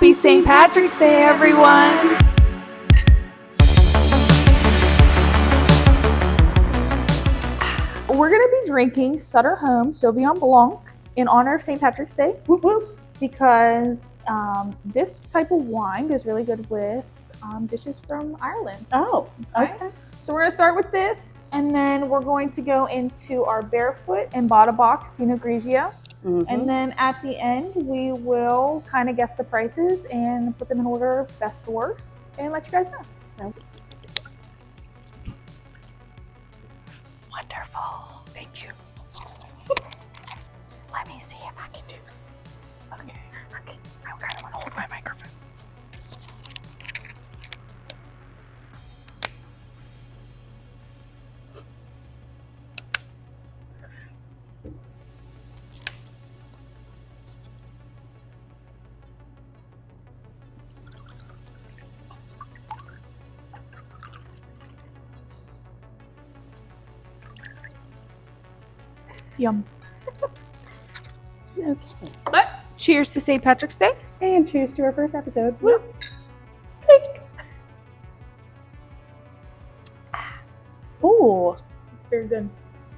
Happy St. Patrick's Day, everyone! We're going to be drinking Sutter Home Sauvignon Blanc in honor of St. Patrick's Day. Whoop, whoop. Because this type of wine goes really good with dishes from Ireland. Oh, okay. So we're going to start with this, and then we're going to go into our Barefoot and Bottle Box Pinot Grigio. Mm-hmm. And then at the end, we will kind of guess the prices and put them in order best to worst and let you guys know. Wonderful. Thank you. Let me see if I can do that. Okay. I kind of want to hold my microphone. Yum. Okay. But cheers to St. Patrick's Day. And cheers to our first episode. Woo. Ooh, It's very good.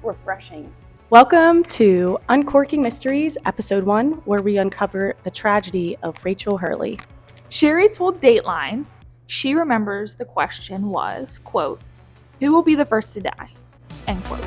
refreshing. Welcome to Uncorking Mysteries, Episode 1, where we uncover the tragedy of Rachel Hurley. Sherry told Dateline she remembers the question was, quote, "Who will be the first to die?" End quote.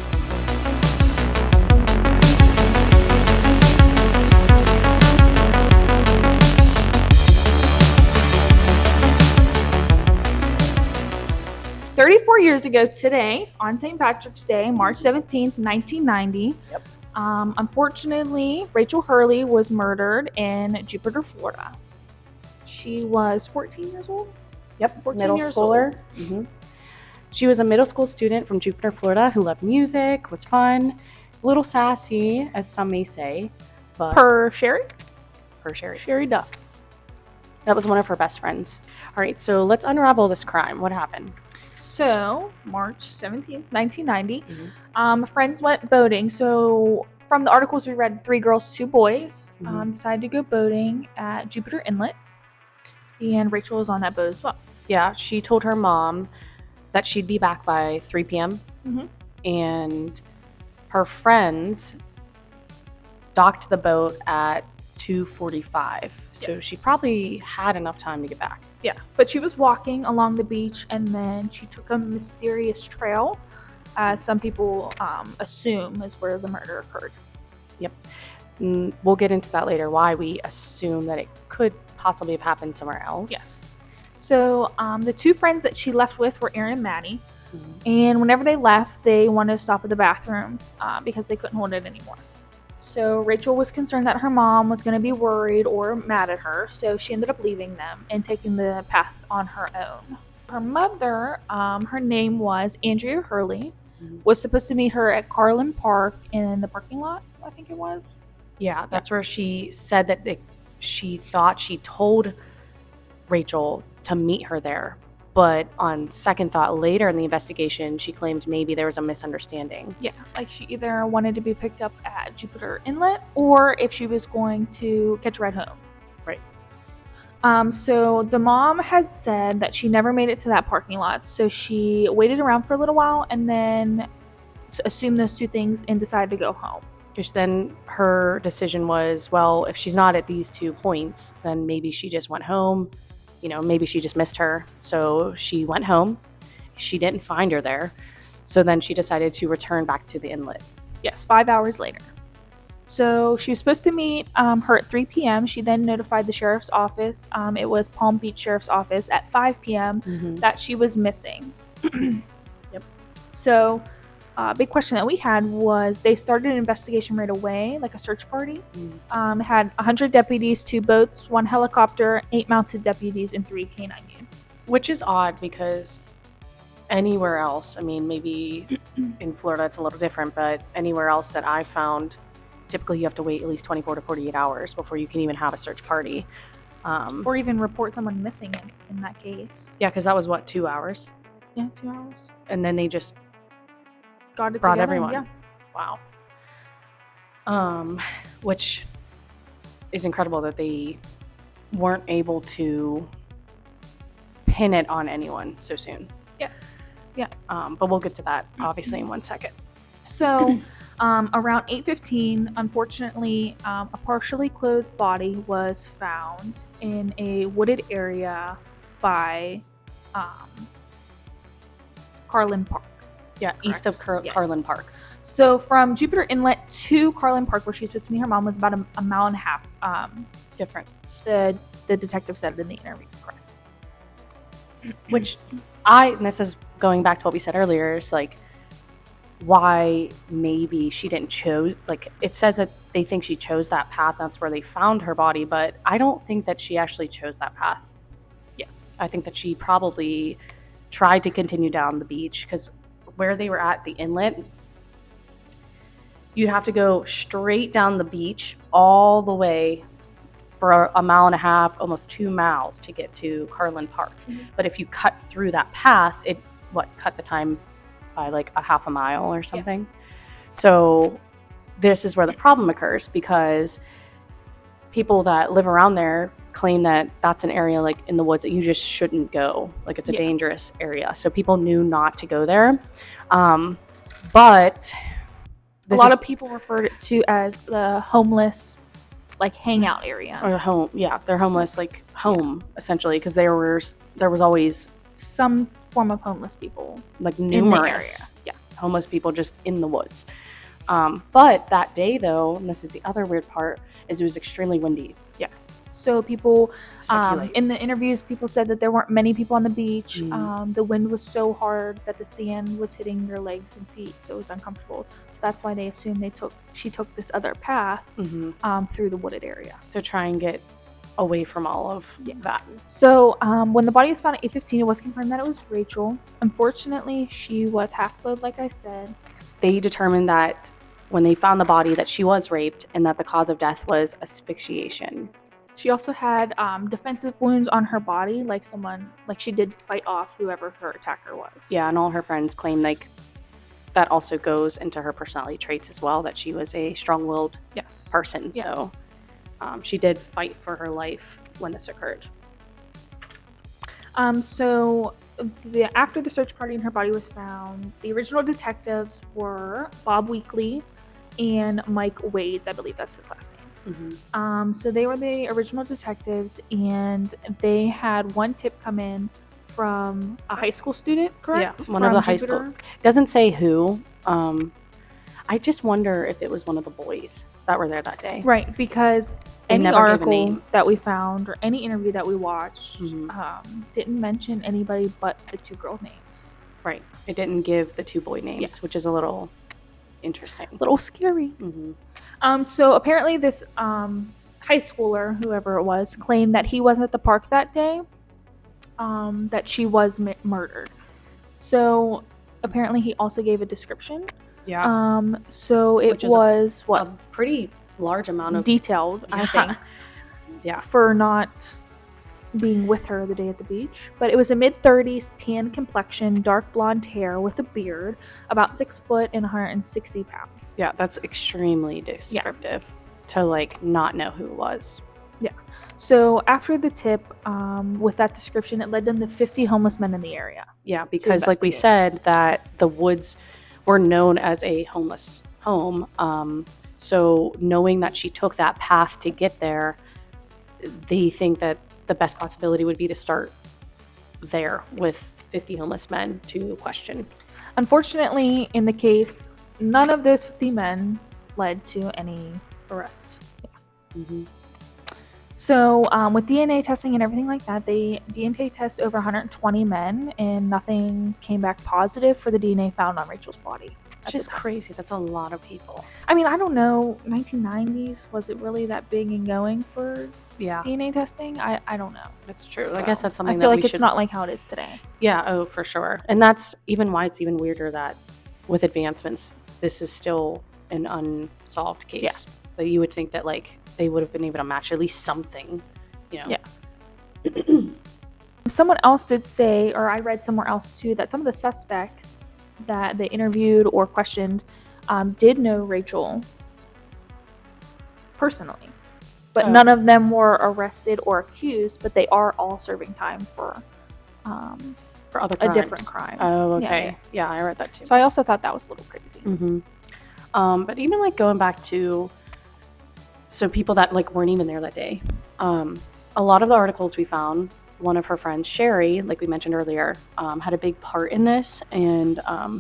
"34 years ago today, on St. Patrick's Day, March 17th, 1990, Yep. Unfortunately, Rachel Hurley was murdered in Jupiter, Florida. She was 14 years old? Yep, 14 middle years schooler. Mm-hmm. She was a middle school student from Jupiter, Florida, who loved music, was fun, a little sassy, as some may say, but Per Sherry? per Sherry. Sherry Duff. That was one of her best friends. All right, so let's unravel this crime. What happened? So, March 17th, 1990, friends went boating. So, from the articles we read, 3 girls, 2 boys decided to go boating at Jupiter Inlet. And Rachel was on that boat as well. Yeah, she told her mom that she'd be back by 3 p.m. And her friends docked the boat at 2:45. So Yes. she probably had enough time to get back. Yeah, but she was walking along the beach, and then she took a mysterious trail, as some people assume is where the murder occurred. Yep. We'll get into that later, why we assume that it could possibly have happened somewhere else. Yes. So the 2 friends that she left with were Erin and Maddie, and whenever they left, they wanted to stop at the bathroom because they couldn't hold it anymore. So Rachel was concerned that her mom was going to be worried or mad at her, so she ended up leaving them and taking the path on her own. Her mother, her name was Andrea Hurley, was supposed to meet her at Carlin Park in the parking lot, I think it was. Yeah, that's where she said that she thought she told Rachel to meet her there. But on second thought later in the investigation, she claimed maybe there was a misunderstanding. Yeah, like she either wanted to be picked up at Jupiter Inlet or if she was going to catch a ride home. Right. So the mom had said that she never made it to that parking lot. So she waited around for a little while and then assumed those 2 things and decided to go home. Because then her decision was, well, if she's not at these 2 points, then maybe she just went home. You know, maybe she just missed her. So she went home. She didn't find her there. So then she decided to return back to the inlet. Yes, 5 hours later. So she was supposed to meet her at 3 p.m. She then notified the sheriff's office. It was Palm Beach Sheriff's Office at 5 p.m. That she was missing. Yep. So big question that we had was they started an investigation right away, like a search party. It had 100 deputies, 2 boats, 1 helicopter, 8 mounted deputies, and 3 canine units. Which is odd because anywhere else, I mean, maybe in Florida it's a little different, but anywhere else that I've found, typically you have to wait at least 24 to 48 hours before you can even have a search party. Or even report someone missing in that case. Yeah, because that was, 2 hours? Yeah, 2 hours. And then they just Got it brought together, everyone. yeah. Wow. Which is incredible that they weren't able to pin it on anyone so soon. Yes. But we'll get to that obviously in 1 second. So, around 8:15, unfortunately, a partially clothed body was found in a wooded area by Carlin Park. Yeah, east of Yes. Carlin Park. So, from Jupiter Inlet to Carlin Park, where she was supposed to meet her mom, was about a mile and a half. Difference. The detective said in the interview, correct? Which and this is going back to what we said earlier, is like, why maybe she didn't choose, like, it says that they think she chose that path, that's where they found her body, but I don't think that she actually chose that path. Yes. I think that she probably tried to continue down the beach, because where they were at the inlet, you'd have to go straight down the beach all the way for a mile and a half, almost 2 miles to get to Carlin Park. Mm-hmm. But if you cut through that path, it cut the time by like a half a mile or something. Yeah. So this is where the problem occurs, because people that live around there claim that that's an area like in the woods that you just shouldn't go. Like, it's a dangerous area. So people knew not to go there. But a lot of people referred it to as the homeless, like, hangout area. Or home. Yeah, they're homeless, like home, essentially, because there was always some form of homeless people, like numerous homeless people just in the woods. But that day, though, and this is the other weird part, is it was extremely windy. Yes. So people, in the interviews, people said that there weren't many people on the beach. The wind was so hard that the sand was hitting their legs and feet, so it was uncomfortable. So that's why they assumed she took this other path through the wooded area to try and get away from all of that. So when the body was found at 8:15, it was confirmed that it was Rachel. Unfortunately, she was half-clothed, like I said. They determined that when they found the body that she was raped, and that the cause of death was asphyxiation. She also had defensive wounds on her body, like she did fight off whoever her attacker was. Yeah, and all her friends claim like that also goes into her personality traits as well, that she was a strong-willed person. Yeah. So she did fight for her life when this occurred. So after the search party and her body was found, the original detectives were Bob Weekly and Mike Wades. I believe that's his last name. So they were the original detectives, and they had one tip come in from a high school student, correct? Yeah, one of the high school. Doesn't say who. I just wonder if it was one of the boys that were there that day. Right, because any article that we found or any interview that we watched didn't mention anybody but the two girl names. Right. It didn't give the two boy names, which is a little interesting. A little scary. So apparently this high schooler, whoever it was, claimed that he wasn't at the park that day, that she was murdered. So apparently he also gave a description. Yeah. So it was a pretty large amount of detailed, I think. Yeah. For not being with her the day at the beach. But it was a mid-30s, tan complexion, dark blonde hair with a beard, about 6 foot and 160 pounds. Yeah, that's extremely descriptive to like not know who it was. Yeah. So after the tip, with that description, it led them to 50 homeless men in the area. Yeah, because like we said, that the woods were known as a homeless home. So knowing that she took that path to get there, they think that the best possibility would be to start there with 50 homeless men to question. Unfortunately, in the case, none of those 50 men led to any arrests. So with DNA testing and everything like that, they DNA test over 120 men, and nothing came back positive for the DNA found on Rachel's body. Which is crazy. That's a lot of people. I mean, I don't know. 1990s, was it really that big and going for DNA testing? I don't know. That's true. So I guess that's something I feel like it's not like how it is today. Yeah, oh, for sure. And that's even why it's even weirder that with advancements, this is still an unsolved case. Yeah. But you would think that like they would have been able to match at least something, you know. Yeah. Someone else did say, or I read somewhere else too, that some of the suspects that they interviewed or questioned did know Rachel personally. but none of them were arrested or accused, but they are all serving time for other a crimes. different crime. Oh, okay. Yeah, I read that too. So I also thought that was a little crazy. But even like going back to people that like weren't even there that day, a lot of the articles we found, one of her friends, Sherry, like we mentioned earlier, had a big part in this, and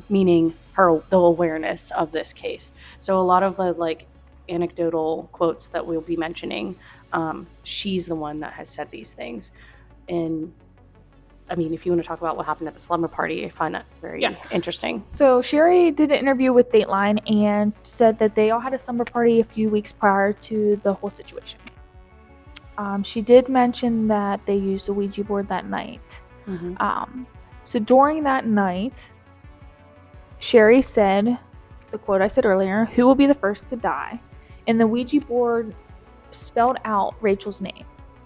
meaning the awareness of this case. So a lot of the like anecdotal quotes that we'll be mentioning, she's the one that has said these things. And I mean, if you want to talk about what happened at the slumber party, I find that very interesting. So Sherry did an interview with Dateline and said that they all had a slumber party a few weeks prior to the whole situation. She did mention that they used a Ouija board that night. So during that night, Sherry said, the quote I said earlier, "Who will be the first to die?" And the Ouija board spelled out Rachel's name.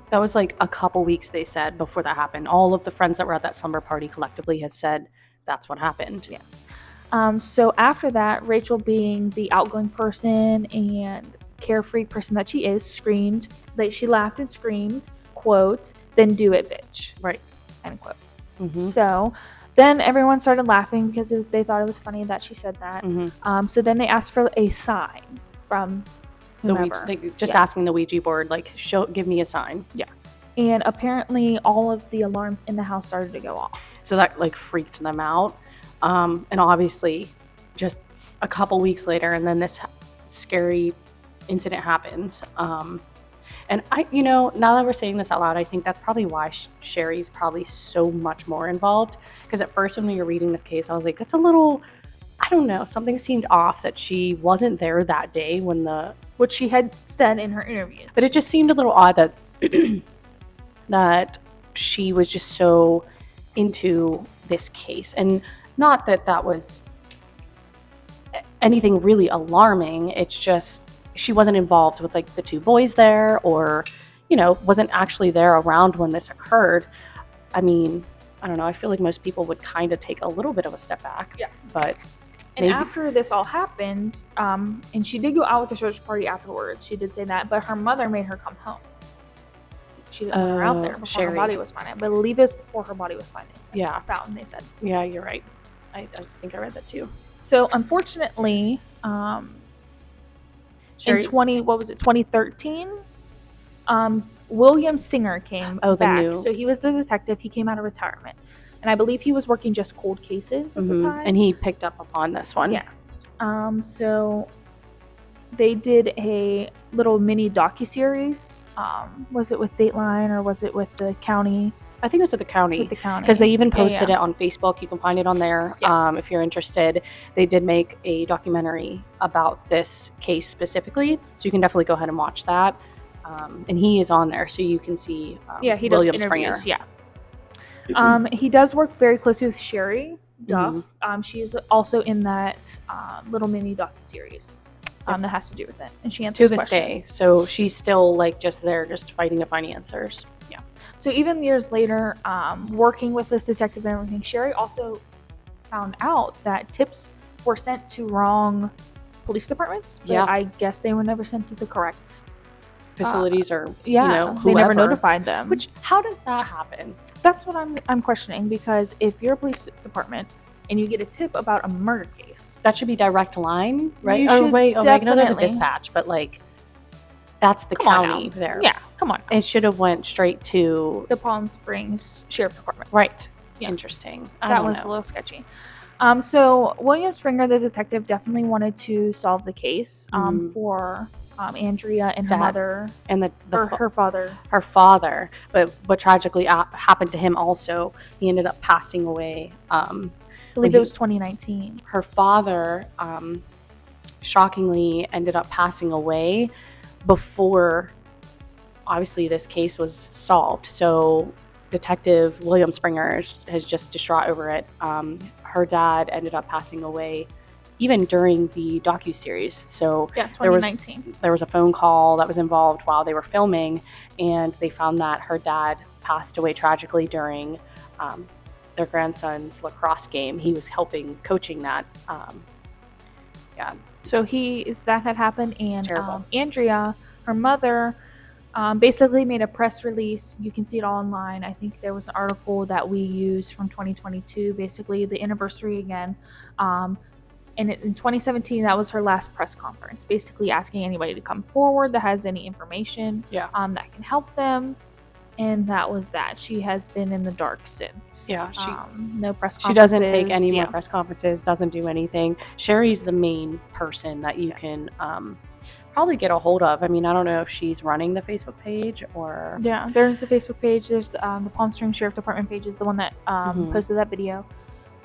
That was like a couple weeks, they said, before that happened. All of the friends that were at that slumber party collectively has said that's what happened. Yeah. So after that, Rachel, being the outgoing person and carefree person that she is, screamed. Like, she laughed and screamed, quote, "Then do it, bitch." Right. End quote. So then everyone started laughing because they thought it was funny that she said that. So then they asked for a sign from whomever. Asking the Ouija board, like, give me a sign. Yeah. And apparently all of the alarms in the house started to go off. So that like freaked them out. And obviously just a couple weeks later, and then this scary incident happens. And I, now that we're saying this out loud, I think that's probably why Sherry's probably so much more involved. Because at first when we were reading this case, I was like, that's a little, I don't know, something seemed off that she wasn't there that day when what she had said in her interview. But it just seemed a little odd that that she was just so into this case. And not that that was anything really alarming. It's just she wasn't involved with like the two boys there, or wasn't actually there around when this occurred. I mean, I don't know, I feel like most people would kind of take a little bit of a step back. Yeah. But and after this all happened, and she did go out with the search party afterwards, she did say that, but her mother made her come home. She didn't want her out there before her body was found. I believe it was before her body was found. Found, they said. Yeah, you're right. I think I read that too. So unfortunately, in 2013, William Singer came back. So he was the detective. He came out of retirement, and I believe he was working just cold cases at the time. And he picked up upon this one. Yeah. So they did a little mini docuseries. Was it with Dateline or was it with the county? I think it was with the county. With the county. Because they even posted it on Facebook. You can find it on there if you're interested. They did make a documentary about this case specifically. So you can definitely go ahead and watch that. And he is on there. So you can see he William does Springer. Yeah. He does work very closely with Sherry Duff. She is also in that little mini docuseries. That has to do with it, and she answers to this questions. day. So she's still like just there, just fighting to find answers. Yeah. So even years later, working with this detective and everything, Sherry also found out that tips were sent to wrong police departments. But I guess they were never sent to the correct facilities or whoever. They never notified them. Which, how does that happen? That's what I'm questioning, because if you're a police department and you get a tip about a murder case, that should be direct line, right? I know there's a dispatch, but like that's the county there. Yeah, come on. It should have went straight to the Palm Springs Sheriff Department. Right. Yeah. Interesting. That was a little sketchy. So William Springer, the detective, definitely wanted to solve the case for Andrea and her mother and her father. Her father, but what tragically happened to him also. He ended up passing away. I believe it was 2019. Her father, shockingly, ended up passing away before, obviously, this case was solved. So Detective William Springer is just distraught over it. Her dad ended up passing away even during the docuseries. So 2019. There was a phone call that was involved while they were filming, and they found that her dad passed away tragically during their grandson's lacrosse game. He was coaching that. So that had happened, and Andrea, her mother, basically made a press release. You can see it all online. I think there was an article that we used from 2022, basically the anniversary again. And in 2017, that was her last press conference, basically asking anybody to come forward that has any information that can help them. And that was that. She has been in the dark since. Yeah, no press conferences. She doesn't take any more press conferences, doesn't do anything. Sherry's the main person that you can probably get a hold of. I mean, I don't know if she's running the Facebook page or... Yeah, there's the Facebook page. There's the Palm Springs Sheriff Department page is the one that posted that video.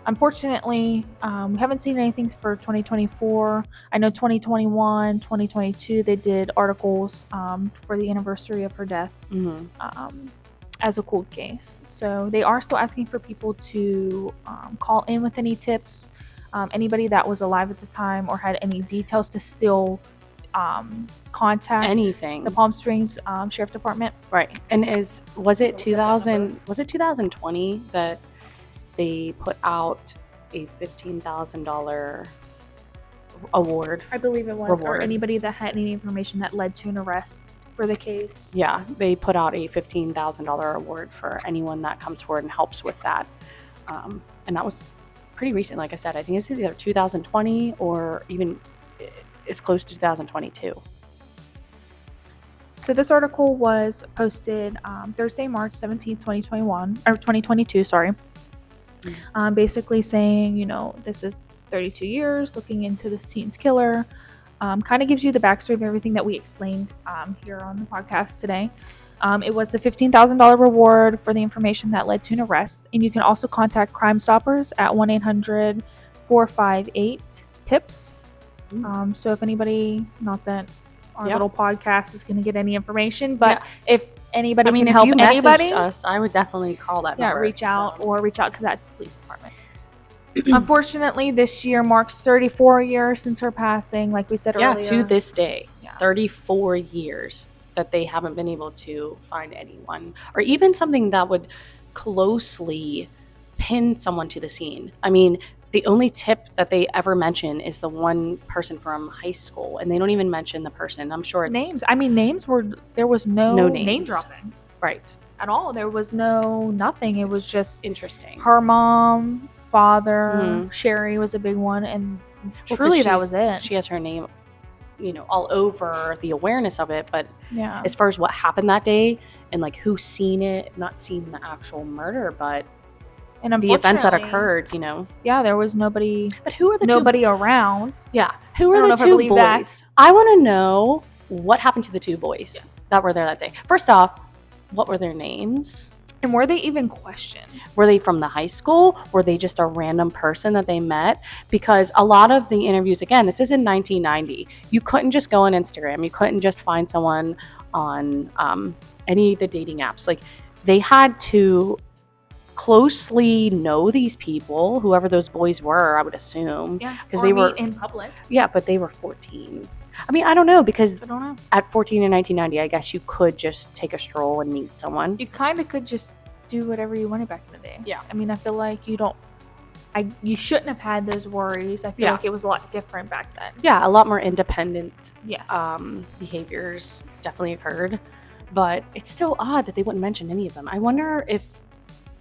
Unfortunately, we haven't seen anything for 2024. I know 2021, 2022, they did articles for the anniversary of her death as a cold case. So they are still asking for people to call in with any tips. Anybody that was alive at the time or had any details to still contact anything. The Palm Springs Sheriff Department. Right. And was it 2020 that they put out a $15,000 award? I believe it was. Reward. Or anybody that had any information that led to an arrest for the case. Yeah, they put out a $15,000 award for anyone that comes forward and helps with that. And that was pretty recent, like I said. I think it's either 2020 or even as close to 2022. So this article was posted Thursday, March 17th, 2022, sorry. Basically saying, this is 32 years looking into this teen's killer. Kind of gives you the backstory of everything that we explained here on the podcast today. It was the $15,000 reward for the information that led to an arrest. And you can also contact Crime Stoppers at 1-800-458-TIPS. So if anybody, not that our little podcast is going to get any information, but if anybody can help anybody, us, I would definitely call that number. Reach out to that police department. Unfortunately, this year marks 34 years since her passing, like we said earlier. Yeah, to this day. 34 years that they haven't been able to find anyone, or even something that would closely pin someone to the scene. I mean, the only tip that they ever mention is the one person from high school, and they don't even mention the person. I'm sure it's... Names. I mean, there was no name dropping. Right. At all. There was nothing. It was just... interesting. Her mom, father, Sherry was a big one, and truly that was it. She has her name, all over the awareness of it, but as far as what happened that day, and like who's seen it, not seen the actual murder, but... And the events that occurred, Yeah, there was nobody. But who are the nobody around? Yeah, who are the two boys? I want to know what happened to the two boys that were there that day. First off, what were their names? And were they even questioned? Were they from the high school? Were they just a random person that they met? Because a lot of the interviews, again, this is in 1990. You couldn't just go on Instagram. You couldn't just find someone on any of the dating apps. Like, they had to closely know these people, whoever those boys were, I would assume. Yeah, because they were in public. Yeah, but they were 14. I mean, I don't know, because at 14 in 1990, I guess you could just take a stroll and meet someone. You kind of could just do whatever you wanted back in the day. Yeah. I mean, I feel like you shouldn't have had those worries. I feel like it was a lot different back then. Yeah, a lot more independent behaviors definitely occurred. But it's still odd that they wouldn't mention any of them. I wonder if...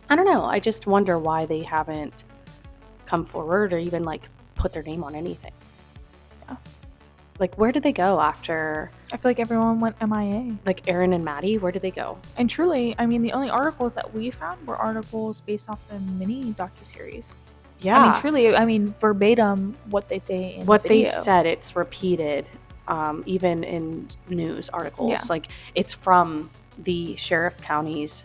I don't know. I just wonder why they haven't come forward or even put their name on anything. Yeah. Where did they go after? I feel like everyone went MIA. Aaron and Maddie, where did they go? And truly, I mean, the only articles that we found were articles based off the mini docuseries. Yeah. I mean, truly, verbatim what they say in what the video. They said, it's repeated, even in news articles. Yeah. It's from the Sheriff County's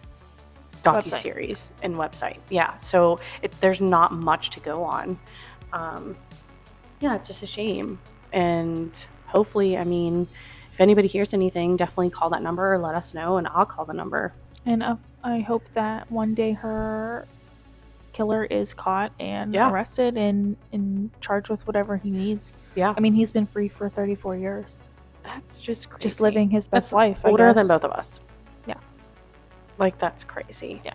docuseries and website. Yeah, so there's not much to go on. It's just a shame. And hopefully, I mean, if anybody hears anything, definitely call that number or let us know, and I'll call the number. And I hope that one day her killer is caught and arrested and charged with whatever he needs. Yeah. I mean, he's been free for 34 years. That's just crazy. Just living his best life. Older than both of us. Yeah. That's crazy. Yeah.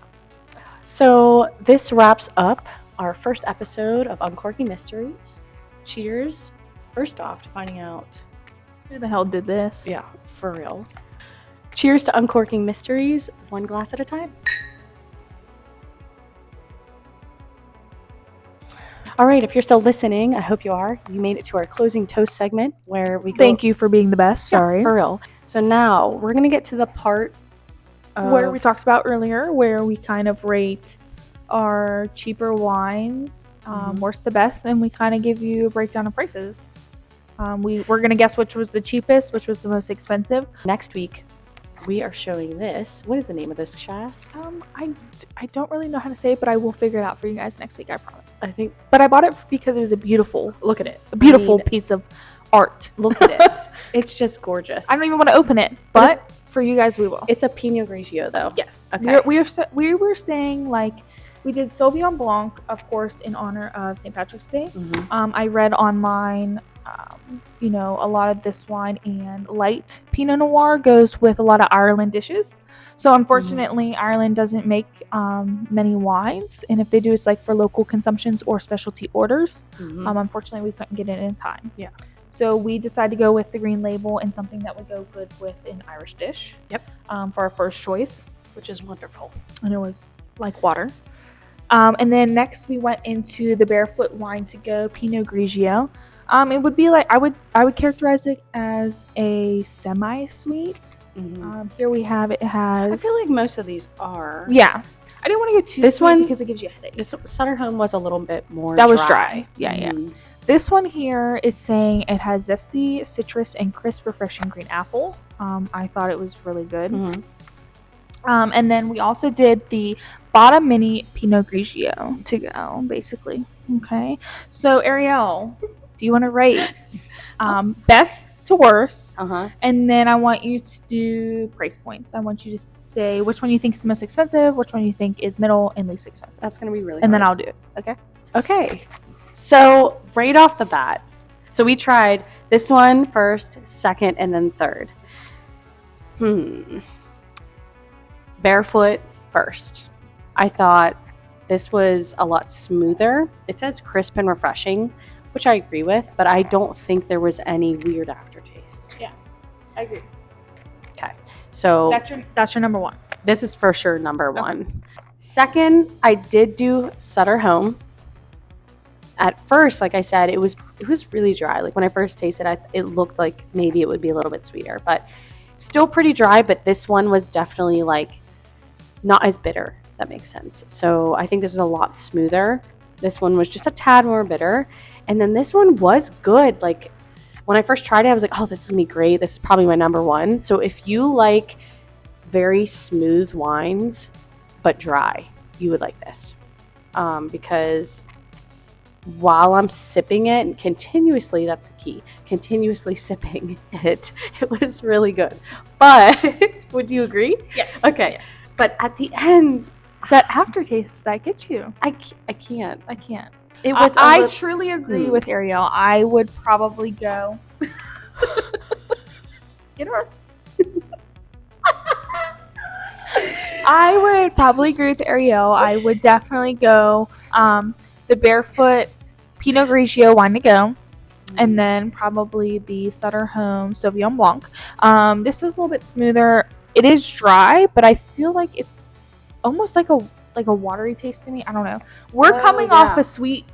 So this wraps up our first episode of Uncorking Mysteries. Cheers. First off, to finding out who the hell did this. Yeah, for real. Cheers to uncorking mysteries, one glass at a time. All right, if you're still listening, I hope you are. You made it to our closing toast segment where we go. Thank you for being the best. Yeah, Sorry. for real. So now we're going to get to the part Where we talked about earlier, where we kind of rate our cheaper wines, worst to best, and we kind of give you a breakdown of prices. We're going to guess which was the cheapest, which was the most expensive. Next week, we are showing this. What is the name of this, Shaz? I don't really know how to say it, but I will figure it out for you guys next week, I promise. I think. But I bought it because it was a beautiful, Look at it. a beautiful piece of art. Look at it. It's just gorgeous. I don't even want to open it, but for you guys, we will. It's a Pinot Grigio, though. Yes. Okay. We were staying like, we did Sauvignon Blanc, of course, in honor of St. Patrick's Day. Mm-hmm. I read online, a lot of this wine and light Pinot Noir goes with a lot of Ireland dishes. So unfortunately, Ireland doesn't make many wines, and if they do, it's like for local consumptions or specialty orders. Unfortunately, we couldn't get it in time. Yeah. So we decided to go with the green label and something that would go good with an Irish dish. Yep. For our first choice, Which is wonderful. and it was like water. And then next we went into the Barefoot Wine to Go Pinot Grigio. It would be like I would characterize it as a semi-sweet. Here we have it has. I feel like most of these are. Yeah, I didn't want to go too This sweet one- because it gives you a headache. This Sutter Home was a little bit more. That was dry. Yeah. Mhm. This one here is saying it has zesty citrus and crisp, refreshing green apple. I thought it was really good. Mhm. And then we also did the Bada Mini Pinot Grigio to go, basically. Okay. So Ariel, do you want to rate best to worst? And then I want you to do price points. I want you to say which one you think is the most expensive, which one you think is middle and least expensive. That's gonna be really. And then hard. I'll do it. Okay. Okay. So right off the bat, so we tried this one first, second, and then third. Barefoot first. I thought this was a lot smoother. It says crisp and refreshing, which I agree with, but I don't think there was any weird aftertaste. Yeah, I agree. Okay. So That's your number one. this is for sure number one. Second, I did do Sutter Home. At first, like I said, it was really dry. Like when I first tasted it, it looked like maybe it would be a little bit sweeter, but still pretty dry. But this one was definitely like not as bitter, if that makes sense. So I think this was a lot smoother. This one was just a tad more bitter. And then this one was good. Like when I first tried it, I was like, oh, this is gonna be great. This is probably my number one. So if you like very smooth wines, but dry, you would like this. Because while I'm sipping it and continuously, that's the key, continuously sipping it, it was really good. But would you agree? Yes. Okay. Yes. But at the end, It's that aftertaste that gets you. I can't. I can't. It was. I truly agree with Ariel. I would probably go. Get her. I would probably agree with Ariel. I would definitely go the Barefoot Pinot Grigio wine to go, and then probably the Sutter Home Sauvignon Blanc. This is a little bit smoother. It is dry, but I feel like it's almost like a watery taste to me. I don't know. We're coming off of sweet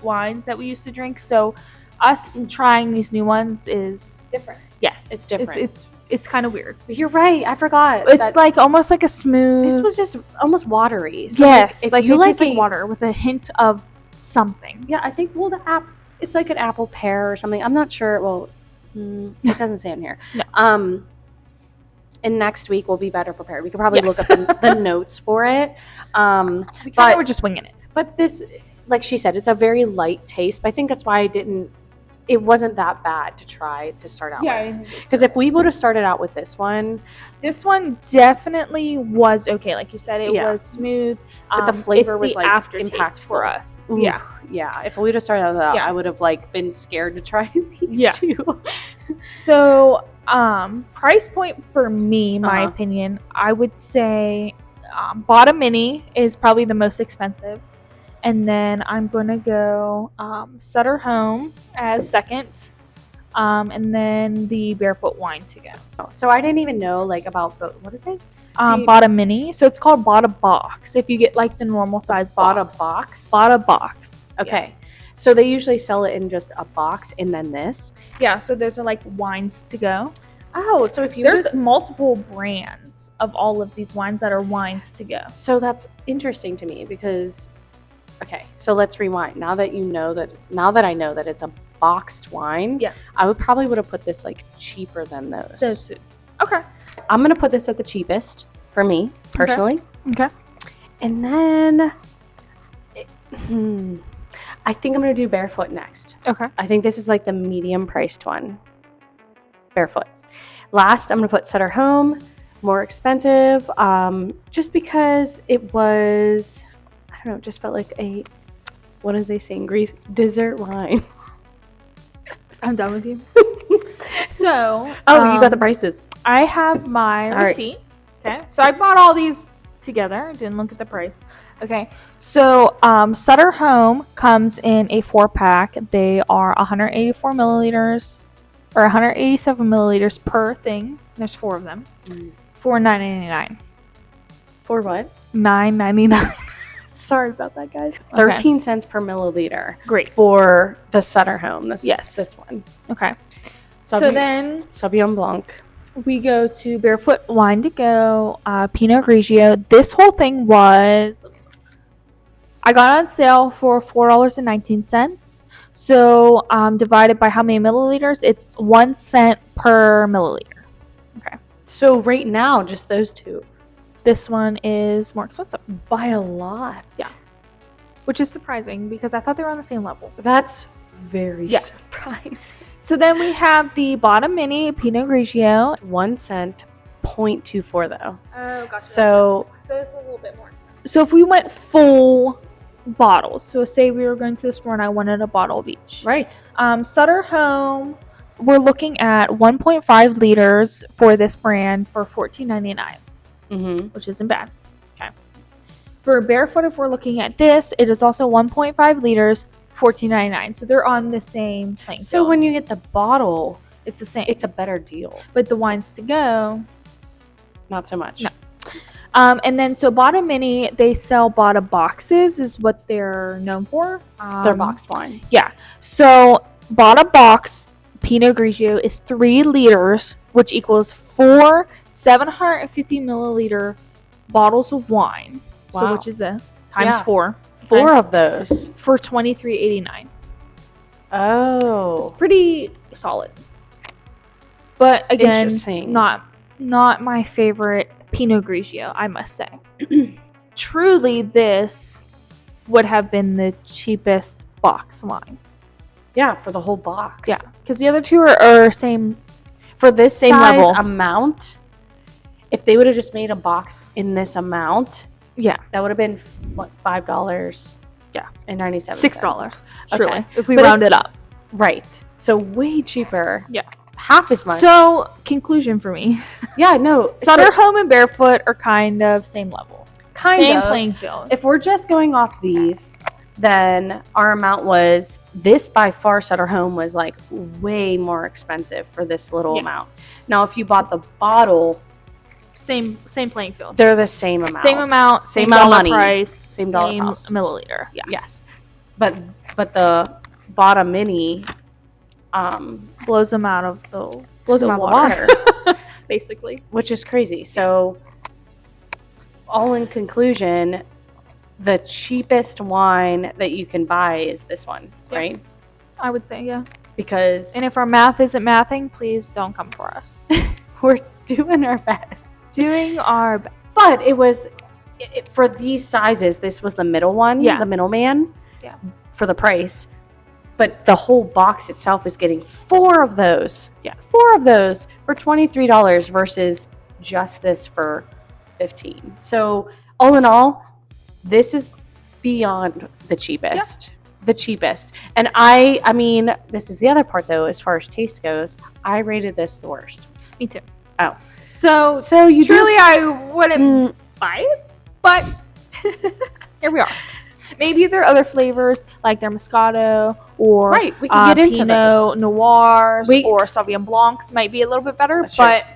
wines that we used to drink, so us trying these new ones is different. Yes, it's different. It's kind of weird. You're right. I forgot. It's like almost like a smooth. This was just almost watery. So yes, like, like you it like tastes like water with a hint of something. Yeah, I think it's like an apple pear or something. I'm not sure. Well, it doesn't say on here. No. And next week we'll be better prepared. We could probably look up the notes for it. But we're just winging it. But this, like she said, it's a very light taste. But I think that's why it wasn't that bad to try to start out with. Because if we would have started out with this one definitely was okay. Like you said, it was smooth. But the flavor was the like aftertaste impactful for us. Ooh, yeah. If we would have started out with that, I would have like been scared to try these two. So, price point for me, my opinion, I would say Bada Mini is probably the most expensive. And then I'm going to go Sutter Home as second. and then the Barefoot wine to go. So I didn't even know like about the, what is it? Bought a mini, so it's called bought a box. If you get like the normal size Bought box. a box? Bought a box. Okay. So they usually sell it in just a box and then this? Yeah, so those are like wines to go. Oh, so if you There's multiple brands of all of these wines that are wines to go. So that's interesting to me because, okay, so let's rewind. Now that I know that it's a boxed wine, yeah, I would have put this like cheaper than those. Those two. Okay. I'm gonna put this at the cheapest for me personally. Okay. And then, I think I'm gonna do Barefoot next. Okay. I think this is like the medium priced one. Barefoot. Last, I'm gonna put Sutter Home, more expensive, just because it was, I don't know, it just felt like a, what did they say in Greece? Dessert wine. I'm done with you. So, you got the prices. I have my receipt. Right. Okay. So I bought all these together. Didn't look at the price. Okay. So, Sutter Home comes in a 4-pack. They are 184 milliliters. Or 187 milliliters per thing. There's 4 of them. For $9.99. For what? $9.99. Sorry about that, guys. Okay. 13 cents per milliliter. Great. For the Sutter Home. This one. Okay. So then Sauvignon Blanc. we go to Barefoot Wine to Go, Pinot Grigio. This whole thing was, I got on sale for $4.19. So divided by how many milliliters, it's 1 cent per milliliter. Okay. So right now, just those two. This one is more expensive. By a lot. Yeah. Which is surprising because I thought they were on the same level. That's very surprising. So then we have the bottom mini Pinot Grigio. 1 cent, 0.24 though. Oh, gotcha. So this was a little bit more. So if we went full bottles, so say we were going to the store and I wanted a bottle of each. Right. Sutter Home, we're looking at 1.5 liters for this brand for $14.99, which isn't bad. Okay. For Barefoot, if we're looking at this, it is also 1.5 liters, $14.99. So they're on the same playing field. So when you get the bottle, it's the same. It's a better deal. But the wines to go, not so much. No. And then so Bada Mini, they sell Bada boxes is what they're known for. They're boxed wine. Yeah. So Bada box Pinot Grigio is 3 liters, which equals 4 750 milliliter bottles of wine. Wow. So which is this times 4. 4 of those for $23.89. Oh, it's pretty solid. But again, not my favorite Pinot Grigio, I must say. Truly, this would have been the cheapest box wine. Yeah, for the whole box. Yeah, because the other two are same for this same size level amount. If they would have just made a box in this amount, yeah, that would have been what, $5? Yeah, and 97 $6. Truly, okay. if we round it up. Right. So way cheaper. Yeah. Half as much. So conclusion for me. Yeah, no. Sutter Home and Barefoot are kind of same level. Same playing field. If we're just going off these, then our amount was, this by far Sutter Home was like way more expensive for this little amount. Now if you bought the bottle, same playing field. They're the same amount. Same amount, same amount of money. Price, same dollar cost. Milliliter. Yeah. Yes. But the bottom mini blows them out of the water. Basically. Which is crazy. So all in conclusion, the cheapest wine that you can buy is this one, right? I would say, yeah. Because and if our math isn't mathing, please don't come for us. We're doing our best. Doing our best. But it was, for these sizes, this was the middle one, the middleman, for the price. But the whole box itself is getting 4 of those. Yeah, 4 of those for $23 versus just this for $15. So all in all, this is beyond the cheapest. The cheapest. And I mean, this is the other part though, as far as taste goes, I rated this the worst. Me too. Oh. So you truly I wouldn't buy it, but here we are. Maybe there are other flavors like their Moscato or Right, we can get into Pinot those. Noirs or Sauvignon Blancs might be a little bit better. That's true. But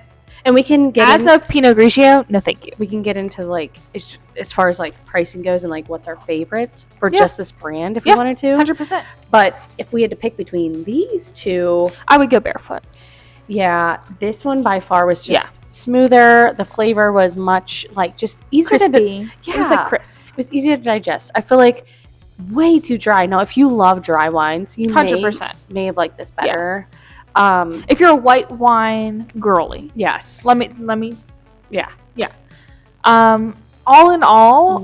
and we can get of Pinot Grigio, no thank you. We can get into like as far as like pricing goes and like what's our favorites for just this brand if we wanted to. 100%. But if we had to pick between these two, I would go Barefoot. Yeah, this one by far was just smoother. The flavor was much like just easier crispy. It was like crisp. It was easier to digest. I feel like way too dry. Now, if you love dry wines, you 100% may have liked this better. If you're a white wine girly, yes. Let me. Yeah. All in all,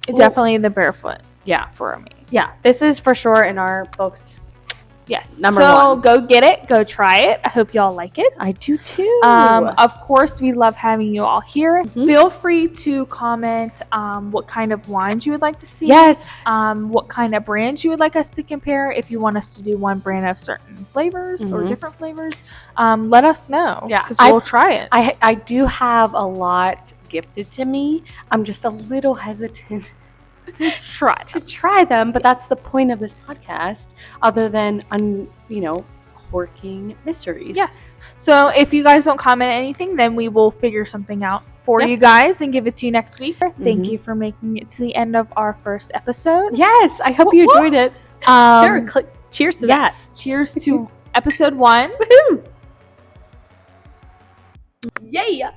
definitely the Barefoot. Yeah, for me. Yeah, this is for sure in our books. Yes. Number one. So go get it. Go try it. I hope y'all like it. I do too. Of course, we love having you all here. Feel free to comment what kind of wines you would like to see. Yes. What kind of brands you would like us to compare. If you want us to do one brand of certain flavors or different flavors, let us know. Yeah. Because we'll try it. I do have a lot gifted to me. I'm just a little hesitant to try them, but that's the point of this podcast, other than corking mysteries. Yes. So if you guys don't comment anything, then we will figure something out for you guys and give it to you next week. Thank you for making it to the end of our first episode. Yes, I hope you enjoyed it. Cheers to that. Cheers to episode 1. Woohoo! Yeah.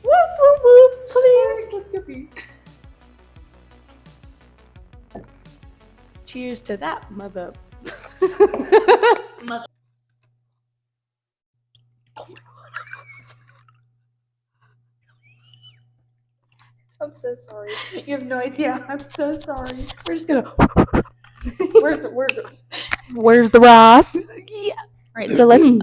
Woo woo woo! Please, let's go pee. Cheers to that, mother. I'm so sorry. You have no idea. I'm so sorry. We're just gonna. Where's the rice? Yeah. All right. So let's